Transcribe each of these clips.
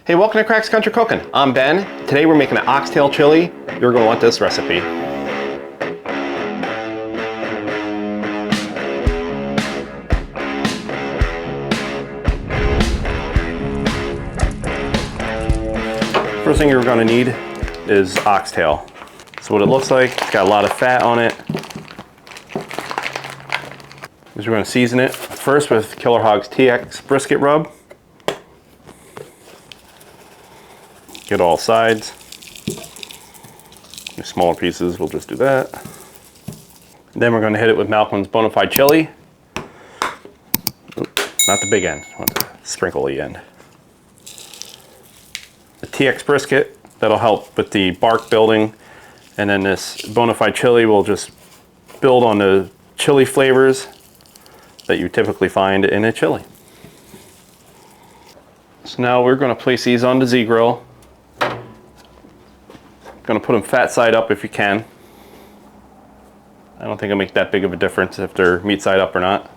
Hey, welcome to Kracks Country Cooking. I'm Ben. Today we're making an oxtail chili. You're going to want this recipe. First thing you're going to need is oxtail. So what it looks like, it's got a lot of fat on it. We're going to season it first with Killer Hog's TX brisket rub. Get all sides. The smaller pieces, we'll just do that. Then we're going to hit it with Malcolm's Bonafide chili. Oops, not the big end, I want to sprinkle the end. The TX brisket, that'll help with the bark building. And then this Bonafide chili will just build on the chili flavors that you typically find in a chili. So now we're going to place these on the Z-grill. Going to put them fat side up if you can. I don't think it'll make that big of a difference if they're meat side up or not.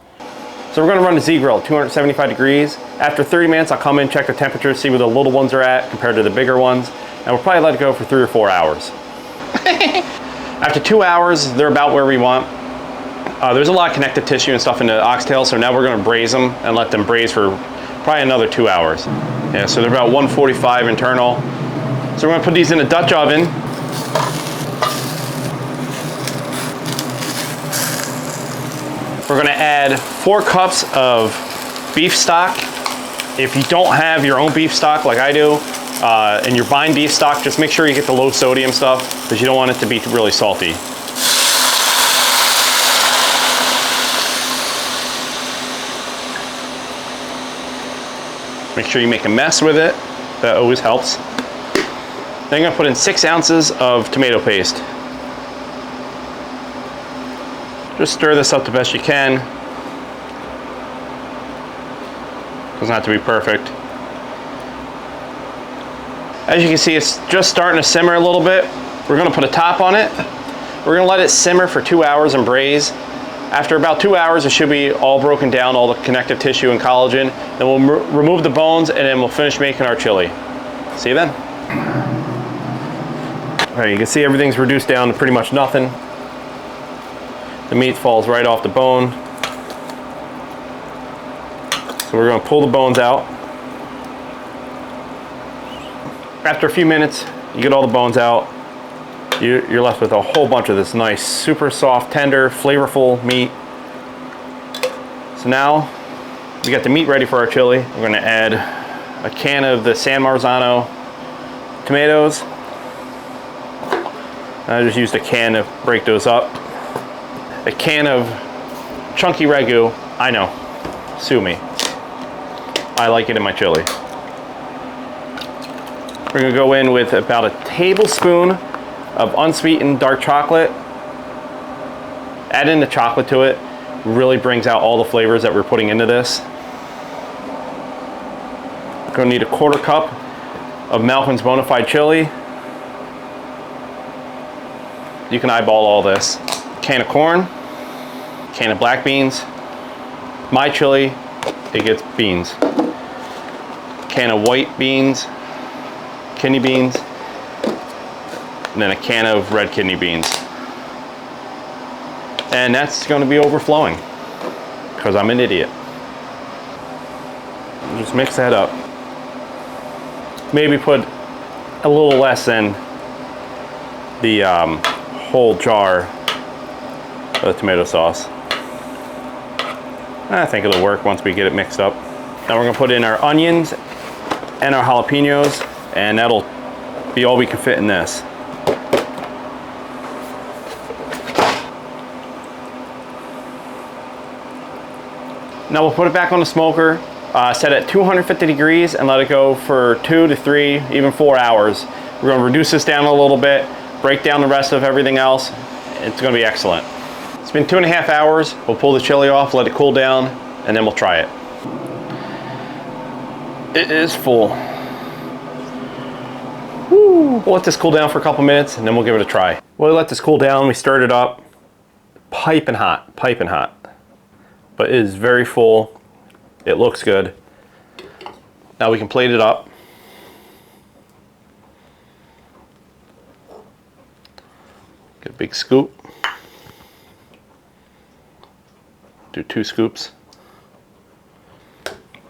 So we're going to run the Z-grill at 275 degrees. After 30 minutes, I'll come in, check the temperature, see where the little ones are at compared to the bigger ones. And we'll probably let it go for 3 or 4 hours. After 2 hours, they're about where we want. There's a lot of connective tissue and stuff in the oxtail, so now we're going to braise them and let them braise for probably another 2 hours. Yeah, so they're about 145 internal. So we're going to put these in a Dutch oven. We're going to add 4 cups of beef stock. If you don't have your own beef stock like I do, and you're buying beef stock, just make sure you get the low sodium stuff because you don't want it to be really salty. Make sure you make a mess with it. That always helps. Then I'm going to put in 6 ounces of tomato paste. Just stir this up the best you can. Doesn't have to be perfect. As you can see, it's just starting to simmer a little bit. We're going to put a top on it. We're going to let it simmer for 2 hours and braise. After about 2 hours, it should be all broken down, all the connective tissue and collagen. Then we'll remove the bones and then we'll finish making our chili. See you then. All right, you can see everything's reduced down to pretty much nothing. The meat falls right off the bone. So we're going to pull the bones out. After a few minutes, you get all the bones out. You're left with a whole bunch of this nice, super soft, tender, flavorful meat. So now we got the meat ready for our chili. We're going to add a can of the San Marzano tomatoes. I just used a can to break those up. A can of chunky Ragu. I know, sue me. I like it in my chili. We're gonna go in with about a tablespoon of unsweetened dark chocolate. Adding the chocolate to it really brings out all the flavors that we're putting into this. We're gonna need a 1/4 cup of Malcolm's Bonafide chili. You can eyeball all this. Can of corn, can of black beans. My chili, it gets beans. Can of white beans, kidney beans, and then a can of red kidney beans. And that's going to be overflowing because I'm an idiot. Just mix that up. Maybe put a little less than the whole jar of tomato sauce. I think it'll work once we get it mixed up. Now we're going to put in our onions and our jalapeños, and that'll be all we can fit in this. Now we'll put it back on the smoker, set at 250 degrees and let it go for 2 to 3, even 4 hours. We're going to reduce this down a little bit, break down the rest of everything else. It's going to be excellent. It's been 2.5 hours. We'll pull the chili off, let it cool down, and then we'll try it. It is full. Woo. We'll let this cool down for a couple minutes and then we'll give it a try. We'll let this cool down. We stirred it up. Piping hot, piping hot. But it is very full. It looks good. Now we can plate it up. Get a big scoop. Do 2 scoops.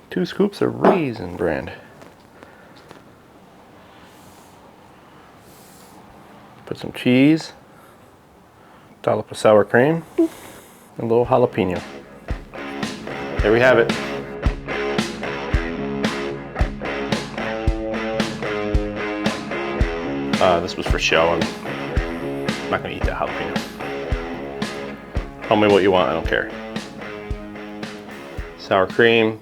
2 scoops of Raisin Bran. Put some cheese. Dollop of sour cream. And a little jalapeno. There we have it. This was for show. I'm not gonna eat that jalapeno. Tell me what you want, I don't care. Sour cream,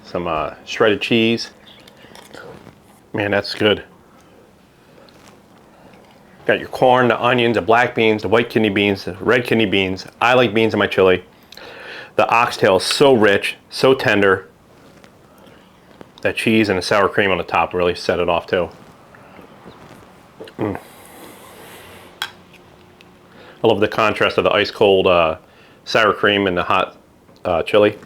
some shredded cheese. Man, that's good. Got your corn, the onions, the black beans, the white kidney beans, the red kidney beans. I like beans in my chili. The oxtail is so rich, so tender. That cheese and the sour cream on the top really set it off too. I love the contrast of the ice cold sour cream and the hot chili.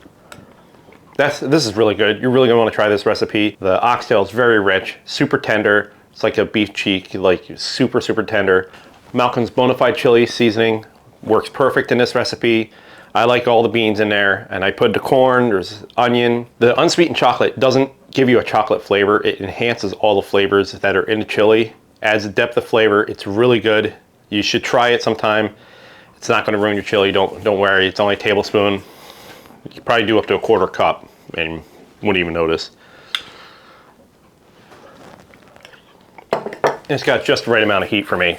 This is really good. You're really gonna wanna try this recipe. The oxtail is very rich, super tender. It's like a beef cheek, like super, super tender. Malcolm's Bonafide chili seasoning works perfect in this recipe. I like all the beans in there, and I put the corn, there's onion. The unsweetened chocolate doesn't give you a chocolate flavor. It enhances all the flavors that are in the chili, adds a depth of flavor. It's really good. You should try it sometime. It's not gonna ruin your chili, don't worry. It's only a tablespoon. You could probably do up to a 1/4 cup and wouldn't even notice. It's got just the right amount of heat for me.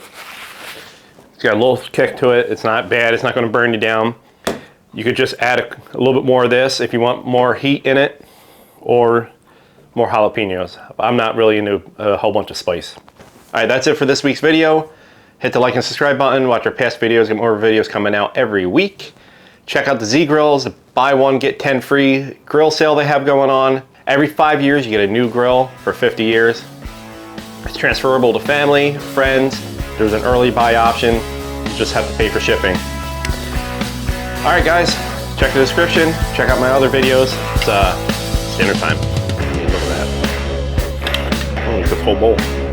It's got a little kick to it. It's not bad. It's not going to burn you down. You could just add a little bit more of this if you want more heat in it, or more jalapenos. I'm not really into a whole bunch of spice. All right, that's it for this week's video. Hit the like and subscribe button. Watch our past videos. Get more videos coming out every week. Check out the Z Grills, the buy one get 10 free grill sale they have going on. Every 5 years you get a new grill for 50 years. It's transferable to family, friends. There's an early buy option. You just have to pay for shipping. All right, guys, check the description. Check out my other videos. It's dinner time. Look at that. Oh, look at this whole bowl.